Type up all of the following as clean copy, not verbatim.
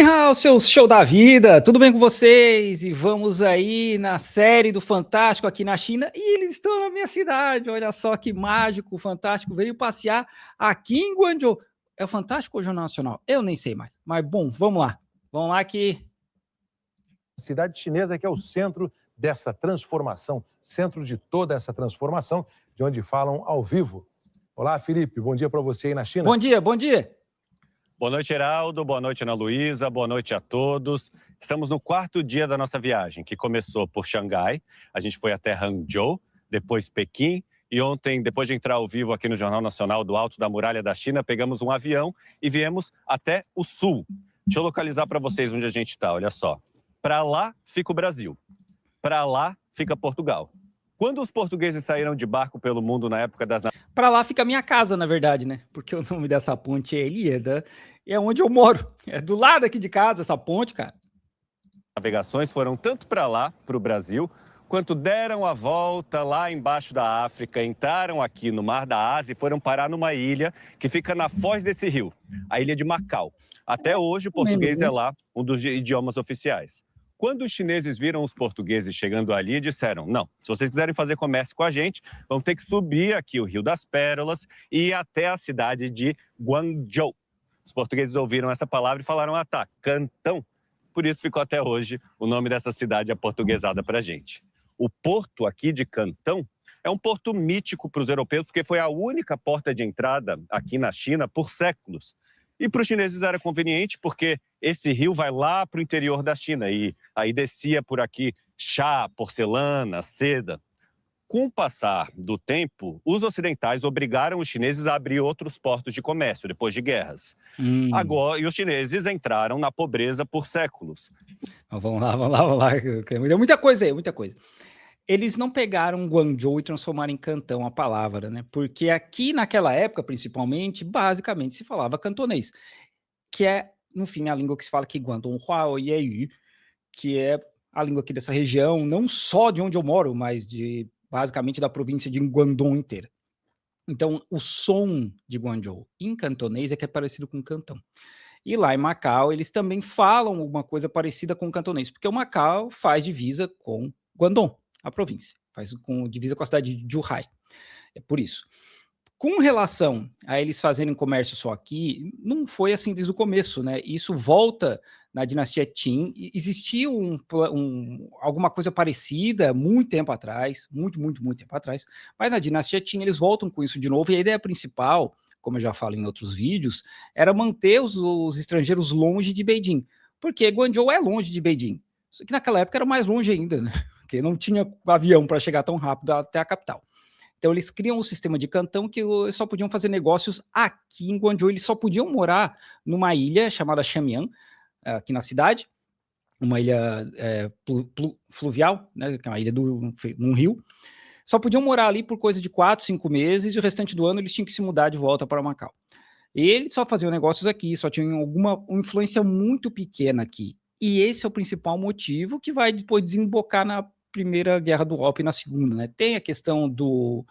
Hao, seu show da vida, tudo bem com vocês? E vamos aí na série do Fantástico aqui na China, e eles estão na minha cidade, olha só que mágico, o Fantástico veio passear aqui em Guangzhou. É o Fantástico ou o Jornal Nacional? Eu nem sei mais, mas bom, vamos lá que... A cidade chinesa que é o centro dessa transformação, centro de toda essa transformação, de onde falam ao vivo. Olá, Felipe, bom dia para você aí na China. Bom dia, bom dia. Boa noite, Heraldo. Boa noite, Ana Luísa. Boa noite a todos. Estamos no 4º dia da nossa viagem, que começou por Xangai. A gente foi até Hangzhou, depois Pequim. E ontem, depois de entrar ao vivo aqui no Jornal Nacional do Alto da Muralha da China, pegamos um avião e viemos até o sul. Deixa eu localizar para vocês onde a gente está, olha só. Para lá fica o Brasil. Para lá fica Portugal. Quando os portugueses saíram de barco pelo mundo na época das... Para lá fica a minha casa, na verdade, né? Porque o nome dessa ponte é Ilíada, é onde eu moro. É do lado aqui de casa, essa ponte, cara. Navegações foram tanto para lá, para o Brasil, quanto deram a volta lá embaixo da África, entraram aqui no Mar da Ásia e foram parar numa ilha que fica na foz desse rio, a ilha de Macau. Até hoje o português é lá um dos idiomas oficiais. Quando os chineses viram os portugueses chegando ali, disseram, não, se vocês quiserem fazer comércio com a gente, vão ter que subir aqui o Rio das Pérolas e ir até a cidade de Guangzhou. Os portugueses ouviram essa palavra e falaram, ah tá, Cantão. Por isso ficou até hoje o nome dessa cidade aportuguesada para a gente. O porto aqui de Cantão é um porto mítico para os europeus, porque foi a única porta de entrada aqui na China por séculos. E para os chineses era conveniente porque esse rio vai lá para o interior da China e aí descia por aqui chá, porcelana, seda. Com o passar do tempo, os ocidentais obrigaram os chineses a abrir outros portos de comércio depois de guerras. Agora, e os chineses entraram na pobreza por séculos. Vamos lá. Deu muita coisa aí, muita coisa. Eles não pegaram Guangzhou e transformaram em Cantão a palavra, né? Porque aqui naquela época, principalmente, basicamente se falava cantonês, que é, no fim, a língua que se fala aqui, Guangdonghua ou Yeyu, que é a língua aqui dessa região, não só de onde eu moro, mas basicamente da província de Guangdong inteira. Então, o som de Guangzhou em cantonês é que é parecido com Cantão. E lá em Macau, eles também falam uma coisa parecida com o cantonês, porque o Macau faz divisa com Guangdong, a província, faz divisa com a cidade de Zhuhai. É por isso. Com relação a eles fazerem comércio só aqui, não foi assim desde o começo, né? Isso volta na dinastia Qin. Existiu alguma coisa parecida muito tempo atrás, muito tempo atrás, mas na dinastia Qin eles voltam com isso de novo, e a ideia principal, como eu já falo em outros vídeos, era manter os estrangeiros longe de Beijing, porque Guangzhou é longe de Beijing, só que naquela época era mais longe ainda, né? Porque não tinha avião para chegar tão rápido até a capital. Então eles criam um sistema de Cantão que eles só podiam fazer negócios aqui em Guangzhou, eles só podiam morar numa ilha chamada Shamian, aqui na cidade, uma ilha fluvial, né, que é uma ilha num rio. Só podiam morar ali por coisa de 4, 5 meses, e o restante do ano eles tinham que se mudar de volta para Macau. E eles só faziam negócios aqui, só tinham uma influência muito pequena aqui. E esse é o principal motivo que vai depois desembocar na Primeira Guerra do Ópio e na Segunda, né? Tem a questão do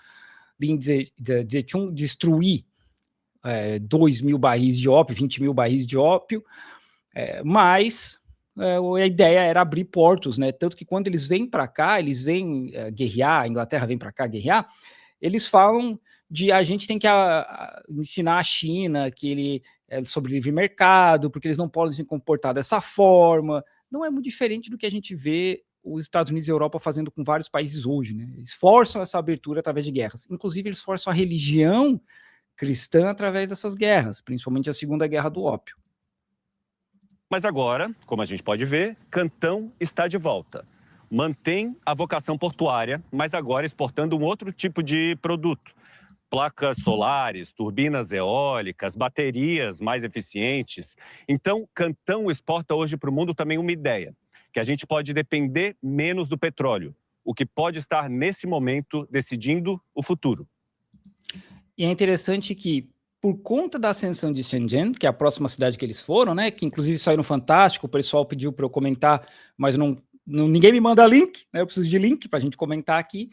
Lin Zechun destruir 2.000 barris de ópio, 20.000 barris de ópio, mas a ideia era abrir portos, né? Tanto que quando eles vêm para cá, eles vêm guerrear, a Inglaterra vem para cá guerrear, eles falam de a gente tem que ensinar a China que ele é sobre livre mercado, porque eles não podem se comportar dessa forma. Não é muito diferente do que a gente vê os Estados Unidos e a Europa fazendo com vários países hoje, né? Eles forçam essa abertura através de guerras. Inclusive, eles forçam a religião cristã através dessas guerras, principalmente a Segunda Guerra do Ópio. Mas agora, como a gente pode ver, Cantão está de volta. Mantém a vocação portuária, mas agora exportando um outro tipo de produto. Placas solares, turbinas eólicas, baterias mais eficientes. Então, Cantão exporta hoje para o mundo também uma ideia, que a gente pode depender menos do petróleo, o que pode estar, nesse momento, decidindo o futuro. E é interessante que, por conta da ascensão de Shenzhen, que é a próxima cidade que eles foram, né, que inclusive saiu no Fantástico, o pessoal pediu para eu comentar, mas ninguém me manda link, né, eu preciso de link para a gente comentar aqui.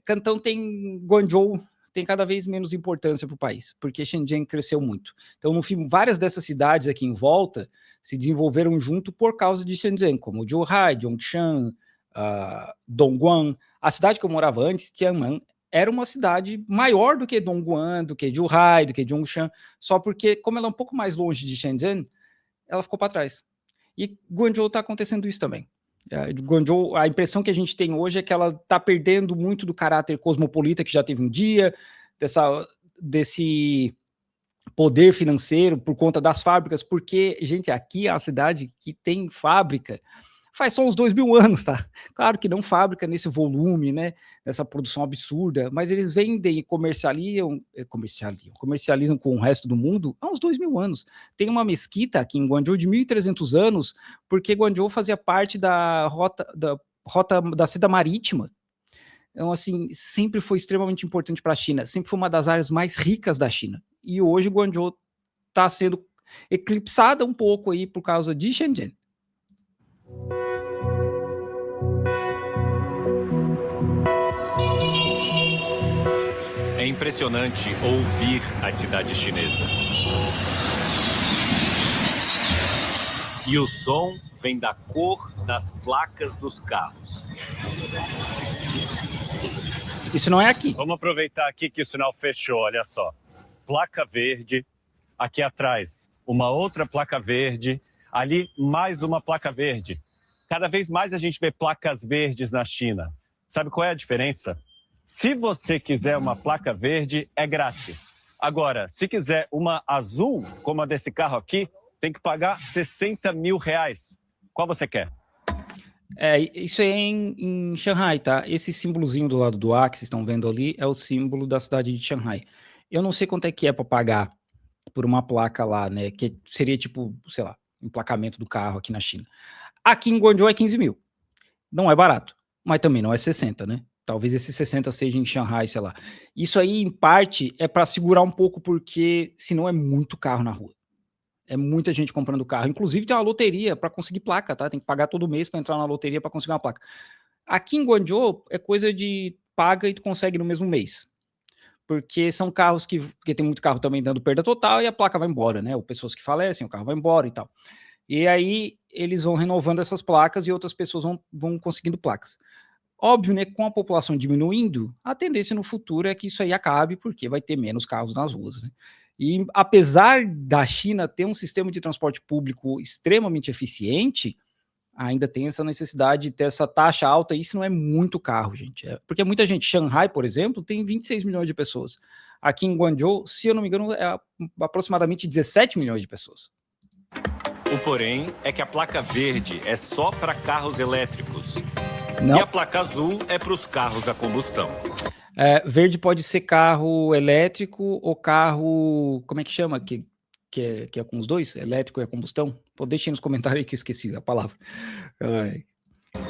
Cantão tem Guangzhou, tem cada vez menos importância para o país, porque Shenzhen cresceu muito. Então, no fim, várias dessas cidades aqui em volta se desenvolveram junto por causa de Shenzhen, como Zhuhai, Zhongshan, Dongguan. A cidade que eu morava antes, Tianmen, era uma cidade maior do que Dongguan, do que Zhuhai, do que Zhongshan, só porque, como ela é um pouco mais longe de Shenzhen, ela ficou para trás. E Guangzhou está acontecendo isso também. Guangzhou, a impressão que a gente tem hoje é que ela está perdendo muito do caráter cosmopolita que já teve um dia, desse poder financeiro por conta das fábricas, porque, gente, aqui é uma cidade que tem fábrica faz só uns 2.000 anos, tá? Claro que não fábrica nesse volume, né? Nessa produção absurda, mas eles vendem e comercializam com o resto do mundo há uns 2.000 anos. Tem uma mesquita aqui em Guangzhou de 1.300 anos, porque Guangzhou fazia parte da rota da seda marítima. Então, assim, sempre foi extremamente importante para a China, sempre foi uma das áreas mais ricas da China. E hoje Guangzhou está sendo eclipsada um pouco aí por causa de Shenzhen. É impressionante ouvir as cidades chinesas. E o som vem da cor das placas dos carros. Isso não é aqui. Vamos aproveitar aqui que o sinal fechou, olha só. Placa verde, aqui atrás uma outra placa verde, ali mais uma placa verde. Cada vez mais a gente vê placas verdes na China. Sabe qual é a diferença? Se você quiser uma placa verde, é grátis. Agora, se quiser uma azul, como a desse carro aqui, tem que pagar 60 mil reais. Qual você quer? Isso é em Shanghai, tá? Esse símbolozinho do lado do A que vocês estão vendo ali é o símbolo da cidade de Shanghai. Eu não sei quanto é que é para pagar por uma placa lá, né? Que seria tipo, sei lá, emplacamento do carro aqui na China. Aqui em Guangzhou é 15 mil. Não é barato, mas também não é 60, né? Talvez esse 60 seja em Shanghai, sei lá. Isso aí, em parte, é para segurar um pouco, porque senão é muito carro na rua. É muita gente comprando carro. Inclusive, tem uma loteria para conseguir placa, tá? Tem que pagar todo mês para entrar na loteria para conseguir uma placa. Aqui em Guangzhou, é coisa de paga e tu consegue no mesmo mês. Porque são carros porque tem muito carro também dando perda total e a placa vai embora, né? Ou pessoas que falecem, o carro vai embora e tal. E aí, eles vão renovando essas placas e outras pessoas vão conseguindo placas. Óbvio, né, com a população diminuindo, a tendência no futuro é que isso aí acabe, porque vai ter menos carros nas ruas, né? E apesar da China ter um sistema de transporte público extremamente eficiente, ainda tem essa necessidade de ter essa taxa alta, e isso não é muito carro, gente. Porque muita gente, Shanghai, por exemplo, tem 26 milhões de pessoas. Aqui em Guangzhou, se eu não me engano, é aproximadamente 17 milhões de pessoas. O porém é que a placa verde é só para carros elétricos. Não. E a placa azul é para os carros a combustão. Verde pode ser carro elétrico ou carro... Como é que chama? Que é com os dois? Elétrico e a combustão? Pô, deixem nos comentários aí que eu esqueci a palavra. Ai.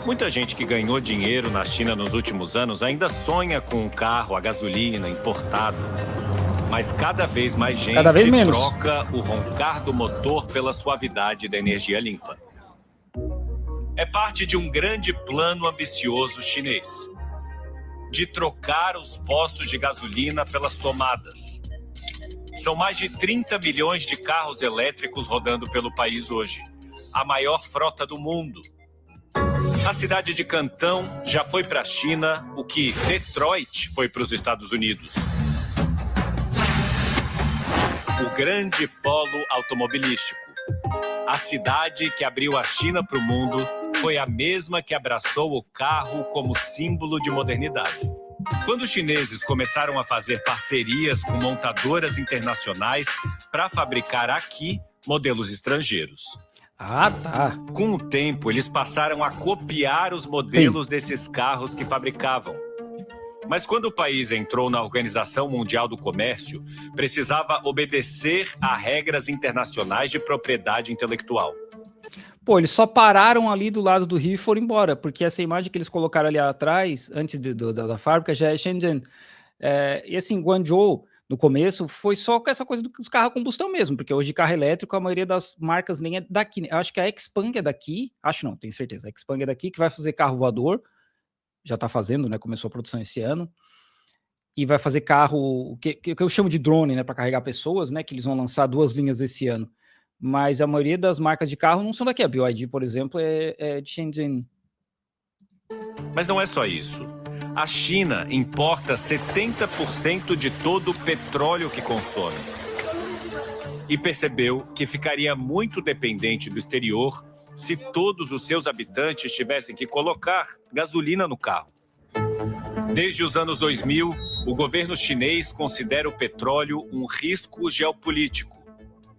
Muita gente que ganhou dinheiro na China nos últimos anos ainda sonha com um carro a gasolina importado. Mas cada vez mais gente troca o roncar do motor pela suavidade da energia limpa. É parte de um grande plano ambicioso chinês, de trocar os postos de gasolina pelas tomadas. São mais de 30 milhões de carros elétricos rodando pelo país hoje, a maior frota do mundo. A cidade de Cantão já foi para a China o que Detroit foi para os Estados Unidos. O grande polo automobilístico. A cidade que abriu a China para o mundo foi a mesma que abraçou o carro como símbolo de modernidade. Quando os chineses começaram a fazer parcerias com montadoras internacionais para fabricar aqui modelos estrangeiros. Ah, tá. Com o tempo, eles passaram a copiar os modelos desses carros que fabricavam. Mas quando o país entrou na Organização Mundial do Comércio, precisava obedecer a regras internacionais de propriedade intelectual. Pô, eles só pararam ali do lado do rio e foram embora, porque essa imagem que eles colocaram ali atrás, antes da fábrica, já é Shenzhen. E assim, Guangzhou, no começo, foi só com essa coisa dos carros a combustão mesmo, porque hoje carro elétrico, a maioria das marcas nem é daqui. Eu acho que a Xpeng é daqui, acho não, tenho certeza, a Xpeng é daqui, que vai fazer carro voador, já tá fazendo, né, começou a produção esse ano. e vai fazer carro, que eu chamo de drone, né, para carregar pessoas, né, que eles vão lançar 2 linhas esse ano. Mas a maioria das marcas de carro não são daqui. A BYD, por exemplo, é de Shenzhen. Mas não é só isso. A China importa 70% de todo o petróleo que consome. E percebeu que ficaria muito dependente do exterior se todos os seus habitantes tivessem que colocar gasolina no carro. Desde os anos 2000, o governo chinês considera o petróleo um risco geopolítico.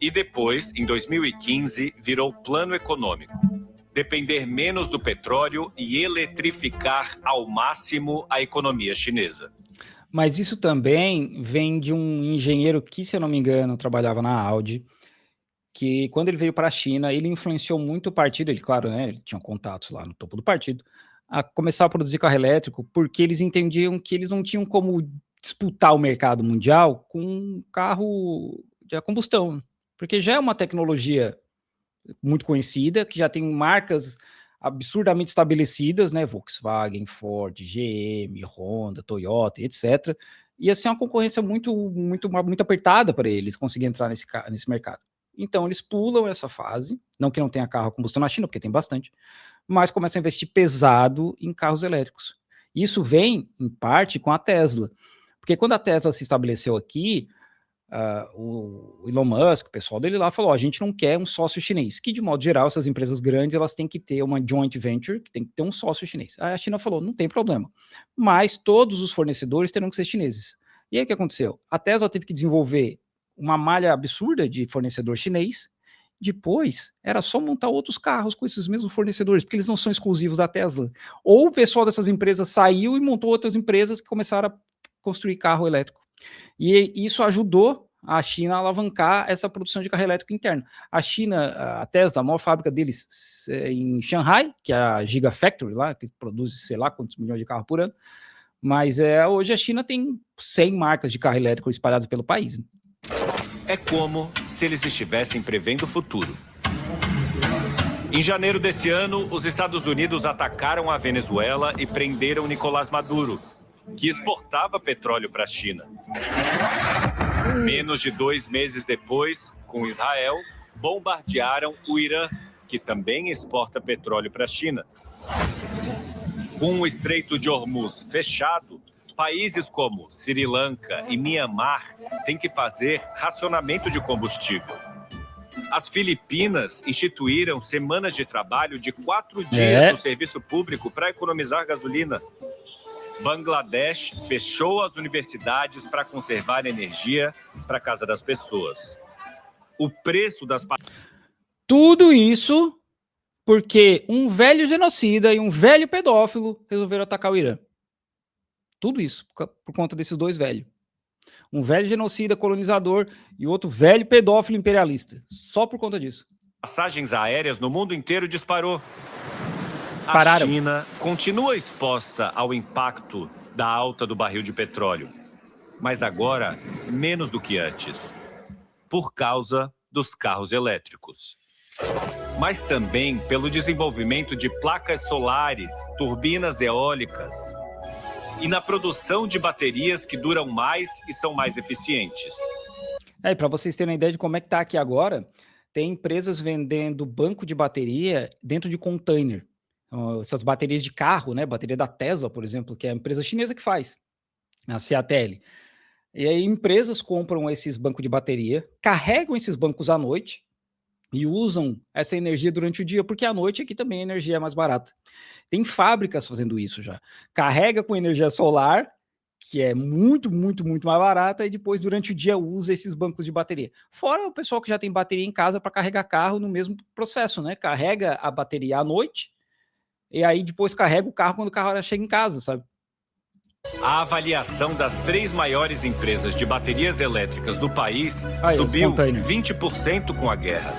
E depois, em 2015, virou plano econômico. Depender menos do petróleo e eletrificar ao máximo a economia chinesa. Mas isso também vem de um engenheiro que, se eu não me engano, trabalhava na Audi, que quando ele veio para a China, ele influenciou muito o partido, ele, claro, né, ele tinha contatos lá no topo do partido, a começar a produzir carro elétrico, porque eles entendiam que eles não tinham como disputar o mercado mundial com um carro de combustão, porque já é uma tecnologia muito conhecida, que já tem marcas absurdamente estabelecidas, né, Volkswagen, Ford, GM, Honda, Toyota, etc. E assim, é uma concorrência muito apertada para eles conseguirem entrar nesse mercado. Então, eles pulam essa fase, não que não tenha carro a combustão na China, porque tem bastante, mas começam a investir pesado em carros elétricos. Isso vem, em parte, com a Tesla. Porque quando a Tesla se estabeleceu aqui, o Elon Musk, o pessoal dele lá, falou, a gente não quer um sócio chinês, que de modo geral, essas empresas grandes, elas têm que ter uma joint venture, que tem que ter um sócio chinês. Aí a China falou, não tem problema, mas todos os fornecedores terão que ser chineses. E aí o que aconteceu? A Tesla teve que desenvolver uma malha absurda de fornecedor chinês, depois era só montar outros carros com esses mesmos fornecedores, porque eles não são exclusivos da Tesla. Ou o pessoal dessas empresas saiu e montou outras empresas que começaram a construir carro elétrico. E isso ajudou a China a alavancar essa produção de carro elétrico interno. A China, a Tesla, a maior fábrica deles é em Shanghai, que é a Gigafactory lá, que produz sei lá quantos milhões de carros por ano, mas hoje a China tem 100 marcas de carro elétrico espalhadas pelo país. É como se eles estivessem prevendo o futuro. Em janeiro desse ano, os Estados Unidos atacaram a Venezuela e prenderam Nicolás Maduro, que exportava petróleo para a China. Menos de 2 meses depois, com Israel, bombardearam o Irã, que também exporta petróleo para a China. Com o Estreito de Hormuz fechado, países como Sri Lanka e Mianmar têm que fazer racionamento de combustível. As Filipinas instituíram semanas de trabalho de 4 dias no serviço público para economizar gasolina. Bangladesh fechou as universidades para conservar energia para a casa das pessoas. O preço das... Tudo isso porque um velho genocida e um velho pedófilo resolveram atacar o Irã. Tudo isso por conta desses dois velhos. Um velho genocida colonizador e outro velho pedófilo imperialista. Só por conta disso. Passagens aéreas no mundo inteiro disparou. Pararam. A China continua exposta ao impacto da alta do barril de petróleo, mas agora menos do que antes, por causa dos carros elétricos. Mas também pelo desenvolvimento de placas solares, turbinas eólicas e na produção de baterias que duram mais e são mais eficientes. E para vocês terem uma ideia de como é que está aqui agora, tem empresas vendendo banco de bateria dentro de container. Essas baterias de carro, né? Bateria da Tesla, por exemplo, que é a empresa chinesa que faz, a CATL. E aí empresas compram esses bancos de bateria, carregam esses bancos à noite e usam essa energia durante o dia, porque à noite aqui também a energia é mais barata. Tem fábricas fazendo isso já. Carrega com energia solar, que é muito mais barata, e depois durante o dia usa esses bancos de bateria. Fora o pessoal que já tem bateria em casa para carregar carro no mesmo processo, né? Carrega a bateria à noite, e aí depois carrega o carro quando o carro chega em casa, sabe? A avaliação das 3 maiores empresas de baterias elétricas do país subiu 20% com a guerra.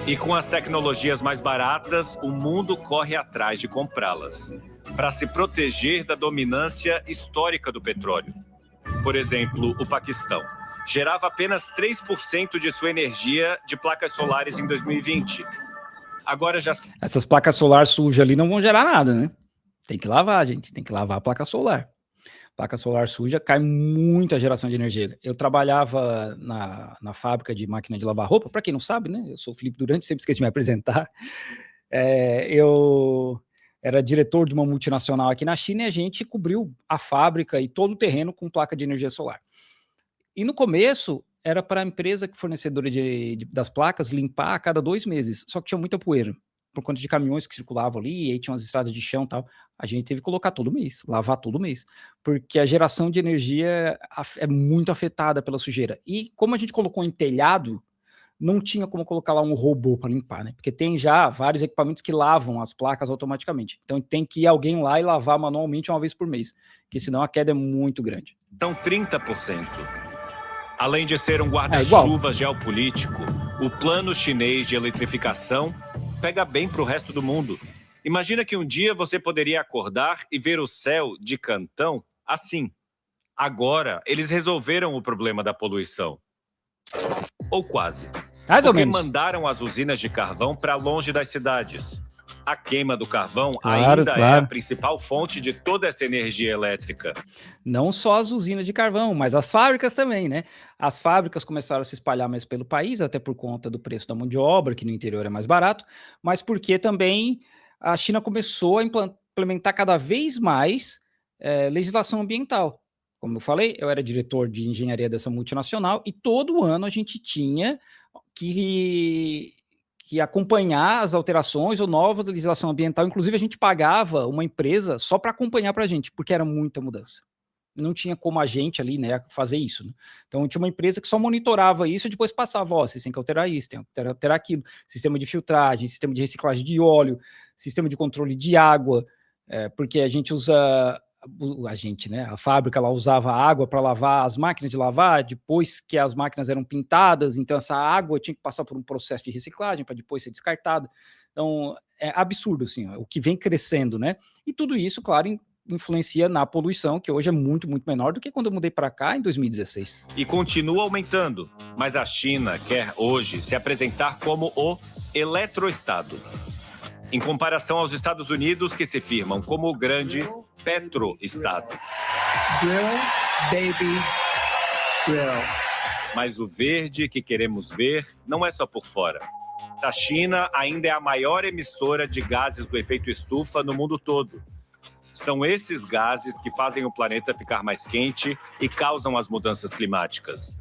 E com as tecnologias mais baratas, o mundo corre atrás de comprá-las, para se proteger da dominância histórica do petróleo. Por exemplo, o Paquistão gerava apenas 3% de sua energia de placas solares em 2020. Agora já... Essas placas solar sujas ali não vão gerar nada, né? Tem que lavar, gente. Tem que lavar a placa solar. Placa solar suja, cai muita geração de energia. Eu trabalhava na fábrica de máquina de lavar roupa, para quem não sabe, né? Eu sou o Felipe Durante, sempre esqueço de me apresentar. Eu era diretor de uma multinacional aqui na China e a gente cobriu a fábrica e todo o terreno com placa de energia solar. E no começo era para a empresa fornecedora das placas limpar a cada 2 meses, só que tinha muita poeira, por conta de caminhões que circulavam ali, e aí tinha umas estradas de chão e tal. A gente teve que colocar todo mês, lavar todo mês, porque a geração de energia é muito afetada pela sujeira. E como a gente colocou em telhado, não tinha como colocar lá um robô para limpar, né? Porque tem já vários equipamentos que lavam as placas automaticamente. Então tem que ir alguém lá e lavar manualmente uma vez por mês, porque senão a queda é muito grande. Então 30%. Além de ser um guarda-chuva geopolítico, o plano chinês de eletrificação pega bem para o resto do mundo. Imagina que um dia você poderia acordar e ver o céu de Cantão assim. Agora, eles resolveram o problema da poluição. Ou quase. Mais ou Porque menos. mandaram as usinas de carvão para longe das cidades. A queima do carvão Claro, ainda é claro. a principal fonte de toda essa energia elétrica. Não só as usinas de carvão, mas as fábricas também, né? As fábricas começaram a se espalhar mais pelo país, até por conta do preço da mão de obra, que no interior é mais barato, mas porque também a China começou a implementar cada vez mais legislação ambiental. Como eu falei, eu era diretor de engenharia dessa multinacional e todo ano a gente tinha que acompanhar as alterações ou nova legislação ambiental. Inclusive, a gente pagava uma empresa só para acompanhar para a gente, porque era muita mudança. Não tinha como a gente ali, né, fazer isso. Né? Então, tinha uma empresa que só monitorava isso e depois passava, ó, vocês têm que alterar isso, tem que alterar aquilo. Sistema de filtragem, sistema de reciclagem de óleo, sistema de controle de água, porque a gente usa... né? A fábrica lá usava água para lavar as máquinas de lavar, depois que as máquinas eram pintadas, então essa água tinha que passar por um processo de reciclagem para depois ser descartada. Então, é absurdo, assim, ó, o que vem crescendo, né? E tudo isso, claro, influencia na poluição, que hoje é muito, muito menor do que quando eu mudei para cá em 2016. E continua aumentando, mas a China quer hoje se apresentar como o eletroestado. Em comparação aos Estados Unidos, que se firmam como o grande petroestado. Mas o verde que queremos ver não é só por fora. A China ainda é a maior emissora de gases do efeito estufa no mundo todo. São esses gases que fazem o planeta ficar mais quente e causam as mudanças climáticas.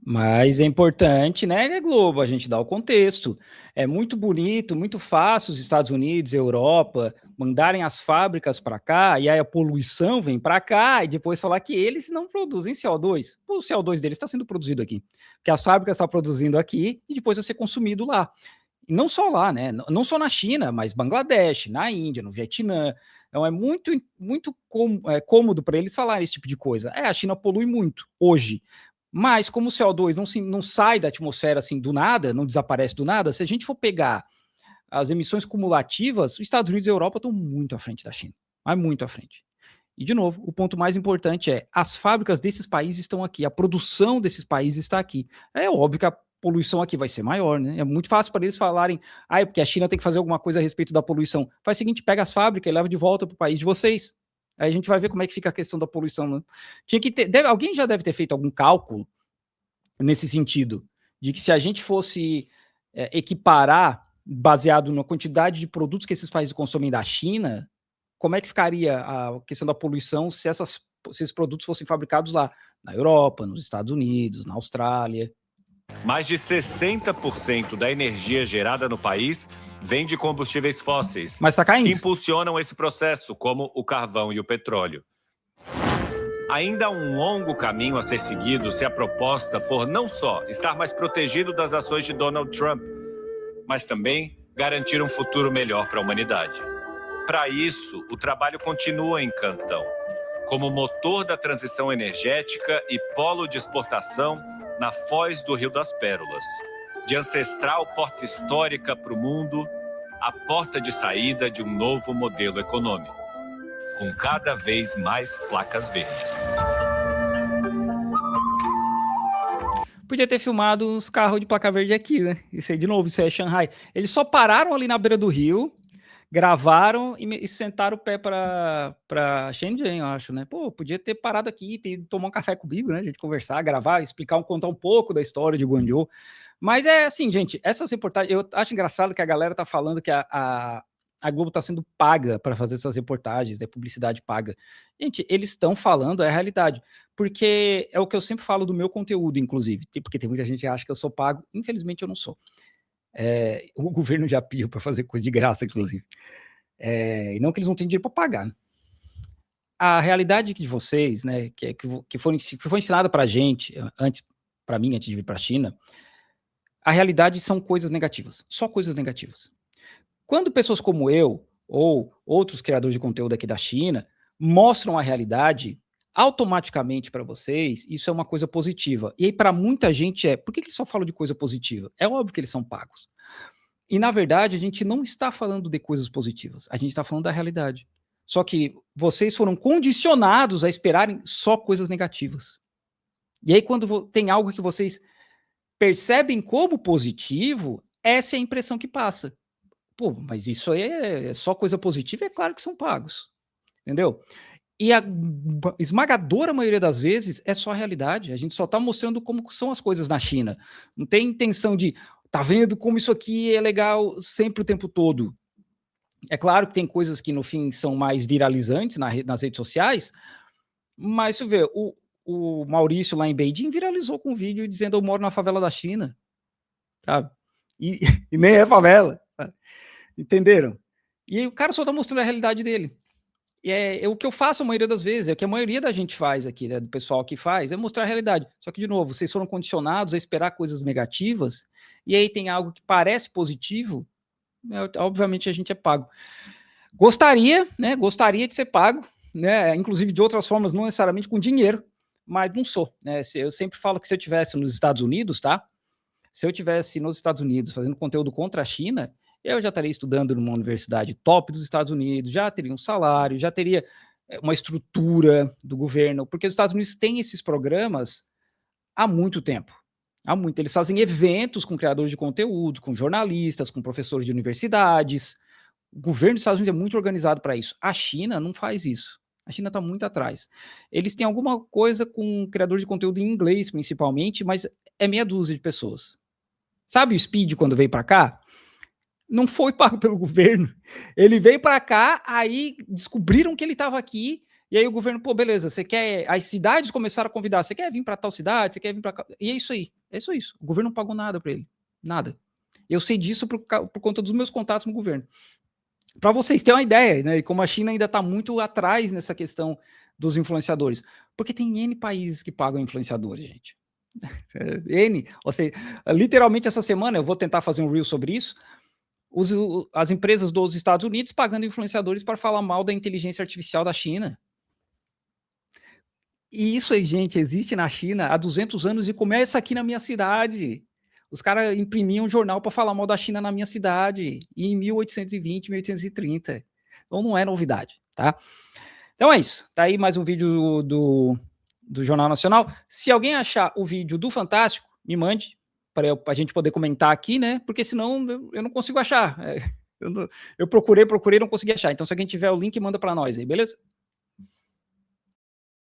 Mas é importante, né, Globo, a gente dá o contexto. É muito bonito, muito fácil os Estados Unidos, a Europa, mandarem as fábricas para cá, e aí a poluição vem para cá, e depois falar que eles não produzem CO2. O CO2 deles está sendo produzido aqui. Porque as fábricas estão produzindo aqui, e depois vai ser consumido lá. E não só lá, né? Não só na China, mas Bangladesh, na Índia, no Vietnã. Então é muito cômodo para eles falarem esse tipo de coisa. A China polui muito hoje. Mas como o CO2 não sai da atmosfera assim do nada, não desaparece do nada, se a gente for pegar as emissões cumulativas, os Estados Unidos e a Europa estão muito à frente da China, mas muito à frente. E, de novo, o ponto mais importante é as fábricas desses países estão aqui, a produção desses países está aqui. É óbvio que a poluição aqui vai ser maior, né? É muito fácil para eles falarem, é porque a China tem que fazer alguma coisa a respeito da poluição. Faz o seguinte, pega as fábricas e leva de volta para o país de vocês. Aí a gente vai ver como é que fica a questão da poluição. Né? Alguém já deve ter feito algum cálculo nesse sentido, de que se a gente fosse equiparar, baseado na quantidade de produtos que esses países consomem da China, como é que ficaria a questão da poluição se esses produtos fossem fabricados lá, na Europa, nos Estados Unidos, na Austrália? Mais de 60% da energia gerada no país vem de combustíveis fósseis, mas está caindo, que impulsionam esse processo, como o carvão e o petróleo. Ainda há um longo caminho a ser seguido se a proposta for não só estar mais protegido das ações de Donald Trump, mas também garantir um futuro melhor para a humanidade. Para isso, o trabalho continua em Cantão, como motor da transição energética e polo de exportação na foz do Rio das Pérolas. De ancestral porta histórica para o mundo, a porta de saída de um novo modelo econômico, com cada vez mais placas verdes. Podia ter filmado os carros de placa verde aqui, né? Isso aí, de novo, isso aí é Shanghai. Eles só pararam ali na beira do rio, gravaram e sentaram o pé para Shenzhen, eu acho, né? Pô, podia ter parado aqui, tomar um café comigo, né? A gente conversar, gravar, explicar, contar um pouco da história de Guangzhou. Mas é assim, gente, essas reportagens, eu acho engraçado que a galera tá falando que a Globo está sendo paga para fazer essas reportagens, né? Publicidade paga. Gente, eles estão falando a realidade, porque é o que eu sempre falo do meu conteúdo, inclusive, porque tem muita gente que acha que eu sou pago, infelizmente eu não sou. O governo já pediu para fazer coisa de graça, inclusive. E não que eles não tenham dinheiro para pagar. Né? A realidade de vocês, né, que foi ensinada para a gente, para mim, antes de vir para a China, a realidade são coisas negativas, só coisas negativas. Quando pessoas como eu, ou outros criadores de conteúdo aqui da China, mostram a realidade, automaticamente para vocês, isso é uma coisa positiva. E aí, para muita gente, por que eles só falam de coisa positiva? É óbvio que eles são pagos. E, na verdade, a gente não está falando de coisas positivas, a gente está falando da realidade. Só que vocês foram condicionados a esperarem só coisas negativas. E aí, quando tem algo que vocês percebem como positivo, essa é a impressão que passa. Pô, mas isso aí é só coisa positiva, é claro que são pagos. Entendeu? E a esmagadora maioria das vezes é só a realidade. A gente só está mostrando como são as coisas na China. Não tem intenção de, tá vendo como isso aqui é legal sempre o tempo todo. É claro que tem coisas que no fim são mais viralizantes nas redes sociais, mas você vê, o Maurício lá em Beijing viralizou com um vídeo dizendo eu moro na favela da China. Sabe? E nem é favela. Sabe? Entenderam? E aí o cara só está mostrando a realidade dele. E é o que eu faço a maioria das vezes, é o que a maioria da gente faz aqui, né, do pessoal que faz, é mostrar a realidade. Só que, de novo, vocês foram condicionados a esperar coisas negativas, e aí tem algo que parece positivo, obviamente a gente é pago. Gostaria de ser pago, né, inclusive de outras formas, não necessariamente com dinheiro, mas não sou. Né, eu sempre falo que se eu estivesse nos Estados Unidos, tá? Se eu estivesse nos Estados Unidos fazendo conteúdo contra a China, eu já estaria estudando numa universidade top dos Estados Unidos, já teria um salário, já teria uma estrutura do governo, porque os Estados Unidos têm esses programas há muito tempo. Eles fazem eventos com criadores de conteúdo, com jornalistas, com professores de universidades. O governo dos Estados Unidos é muito organizado para isso. A China não faz isso. A China está muito atrás. Eles têm alguma coisa com criador de conteúdo em inglês, principalmente, mas é meia dúzia de pessoas. Sabe o Speed quando veio para cá? Não foi pago pelo governo. Ele veio para cá, aí descobriram que ele estava aqui, e aí o governo, pô, beleza, você quer... As cidades começaram a convidar, você quer vir para tal cidade, você quer vir para cá... E é isso aí, isso. O governo não pagou nada para ele, nada. Eu sei disso por conta dos meus contatos no governo. Para vocês terem uma ideia, né, e como a China ainda está muito atrás nessa questão dos influenciadores, porque tem N países que pagam influenciadores, gente. N, ou seja, literalmente essa semana eu vou tentar fazer um reel sobre isso, as empresas dos Estados Unidos pagando influenciadores para falar mal da inteligência artificial da China. E isso aí, gente, existe na China há 200 anos e começa aqui na minha cidade. Os caras imprimiam um jornal para falar mal da China na minha cidade, em 1820, 1830. Então não é novidade, tá? Então é isso. Tá aí mais um vídeo do Jornal Nacional. Se alguém achar o vídeo do Fantástico, me mande, para a gente poder comentar aqui, né? Porque senão eu não consigo achar. Eu procurei, não consegui achar. Então, se alguém tiver o link, manda para nós aí, beleza?